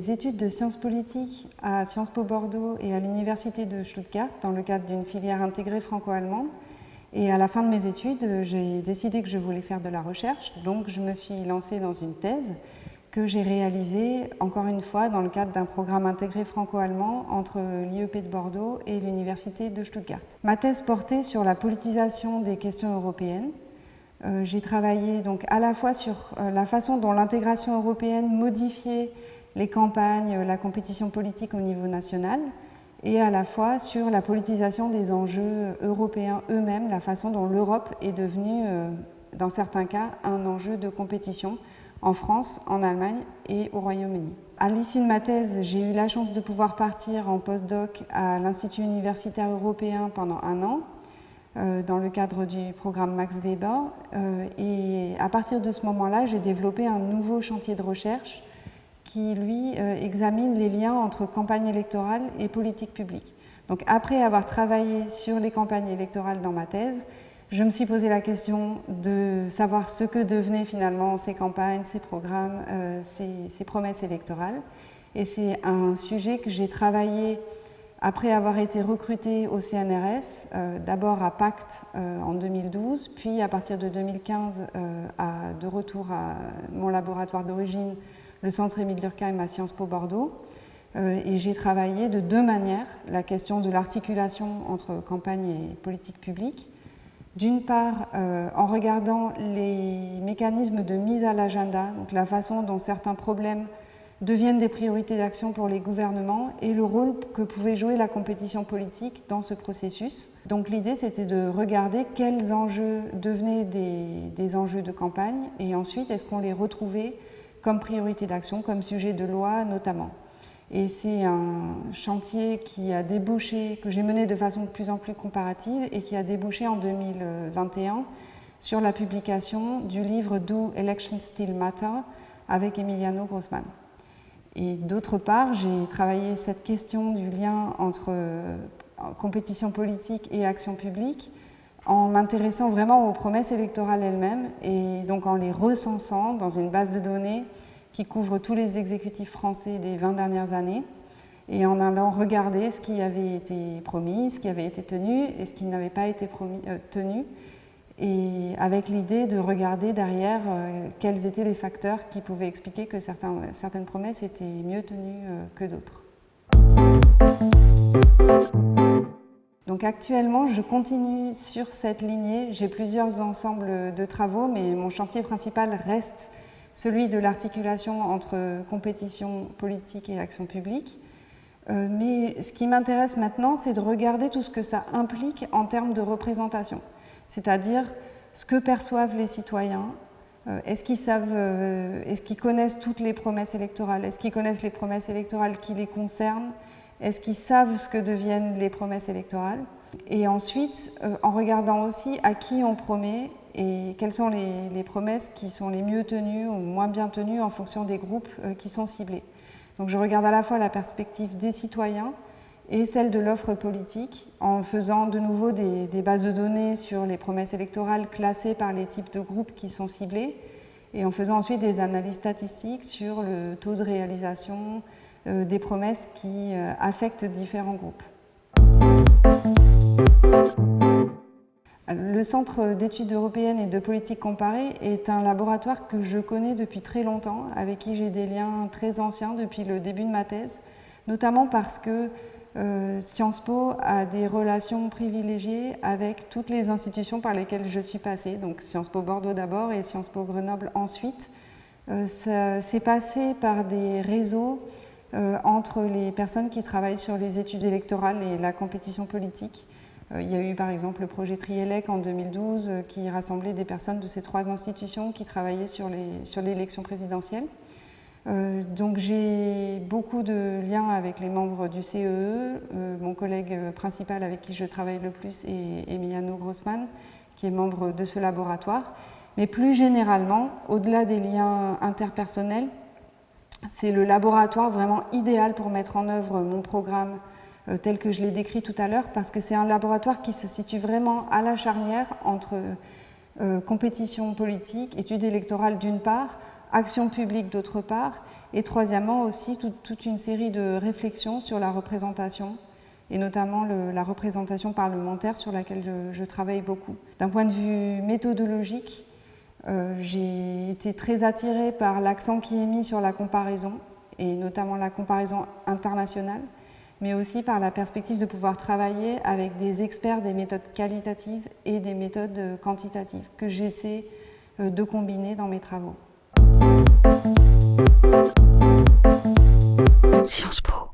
des études de sciences politiques à Sciences Po Bordeaux et à l'Université de Stuttgart dans le cadre d'une filière intégrée franco-allemande. Et à la fin de mes études, j'ai décidé que je voulais faire de la recherche, donc je me suis lancée dans une thèse que j'ai réalisée, encore une fois, dans le cadre d'un programme intégré franco-allemand entre l'IEP de Bordeaux et l'Université de Stuttgart. Ma thèse portait sur la politisation des questions européennes. J'ai travaillé donc à la fois sur la façon dont l'intégration européenne modifiait les campagnes, la compétition politique au niveau national, et à la fois sur la politisation des enjeux européens eux-mêmes, la façon dont l'Europe est devenue, dans certains cas, un enjeu de compétition en France, en Allemagne et au Royaume-Uni. À l'issue de ma thèse, j'ai eu la chance de pouvoir partir en postdoc à l'Institut universitaire européen pendant 1 an, dans le cadre du programme Max Weber. Et à partir de ce moment-là, j'ai développé un nouveau chantier de recherche qui, lui, examine les liens entre campagne électorale et politique publique. Donc après avoir travaillé sur les campagnes électorales dans ma thèse, je me suis posé la question de savoir ce que devenaient finalement ces campagnes, ces programmes, ces promesses électorales. Et c'est un sujet que j'ai travaillé après avoir été recrutée au CNRS, d'abord à Pacte en 2012, puis à partir de 2015, de retour à mon laboratoire d'origine, le Centre Émile Durkheim à Sciences Po Bordeaux. Et j'ai travaillé de 2 manières la question de l'articulation entre campagne et politique publique. D'une part, en regardant les mécanismes de mise à l'agenda, donc la façon dont certains problèmes deviennent des priorités d'action pour les gouvernements et le rôle que pouvait jouer la compétition politique dans ce processus. Donc l'idée, c'était de regarder quels enjeux devenaient des enjeux de campagne et ensuite, est-ce qu'on les retrouvait comme priorité d'action, comme sujet de loi notamment. Et c'est un chantier qui a débouché, que j'ai mené de façon de plus en plus comparative et qui a débouché en 2021 sur la publication du livre Do Elections Still Matter avec Emiliano Grossman. Et d'autre part, j'ai travaillé cette question du lien entre compétition politique et action publique en m'intéressant vraiment aux promesses électorales elles-mêmes et donc en les recensant dans une base de données qui couvre tous les exécutifs français des 20 dernières années et en allant regarder ce qui avait été promis, ce qui avait été tenu et ce qui n'avait pas été tenu, et avec l'idée de regarder derrière quels étaient les facteurs qui pouvaient expliquer que certaines promesses étaient mieux tenues que d'autres. Donc actuellement, je continue sur cette lignée. J'ai plusieurs ensembles de travaux, mais mon chantier principal reste celui de l'articulation entre compétition politique et action publique. Mais ce qui m'intéresse maintenant, c'est de regarder tout ce que ça implique en termes de représentation. C'est-à-dire ce que perçoivent les citoyens, est-ce qu'ils connaissent toutes les promesses électorales, est-ce qu'ils connaissent les promesses électorales qui les concernent, est-ce qu'ils savent ce que deviennent les promesses électorales, et ensuite en regardant aussi à qui on promet et quelles sont les promesses qui sont les mieux tenues ou moins bien tenues en fonction des groupes qui sont ciblés. Donc je regarde à la fois la perspective des citoyens et celle de l'offre politique, en faisant de nouveau des bases de données sur les promesses électorales classées par les types de groupes qui sont ciblés, et en faisant ensuite des analyses statistiques sur le taux de réalisation des promesses qui affectent différents groupes. Le Centre d'études européennes et de politique comparée est un laboratoire que je connais depuis très longtemps, avec qui j'ai des liens très anciens depuis le début de ma thèse, notamment parce que Sciences Po a des relations privilégiées avec toutes les institutions par lesquelles je suis passée, donc Sciences Po Bordeaux d'abord et Sciences Po Grenoble ensuite. Ça s'est passé par des réseaux entre les personnes qui travaillent sur les études électorales et la compétition politique. Il y a eu par exemple le projet Trielec en 2012 qui rassemblait des personnes de ces 3 institutions qui travaillaient sur l'élection présidentielle. Donc j'ai beaucoup de liens avec les membres du CEE. Mon collègue principal avec qui je travaille le plus est Emiliano Grossman, qui est membre de ce laboratoire. Mais plus généralement, au-delà des liens interpersonnels, c'est le laboratoire vraiment idéal pour mettre en œuvre mon programme tel que je l'ai décrit tout à l'heure, parce que c'est un laboratoire qui se situe vraiment à la charnière entre compétition politique, études électorales d'une part, action publique d'autre part, Et troisièmement aussi toute une série de réflexions sur la représentation, et notamment la représentation parlementaire sur laquelle je travaille beaucoup. D'un point de vue méthodologique, j'ai été très attirée par l'accent qui est mis sur la comparaison, et notamment la comparaison internationale, mais aussi par la perspective de pouvoir travailler avec des experts des méthodes qualitatives et des méthodes quantitatives que j'essaie de combiner dans mes travaux. Sciences Po.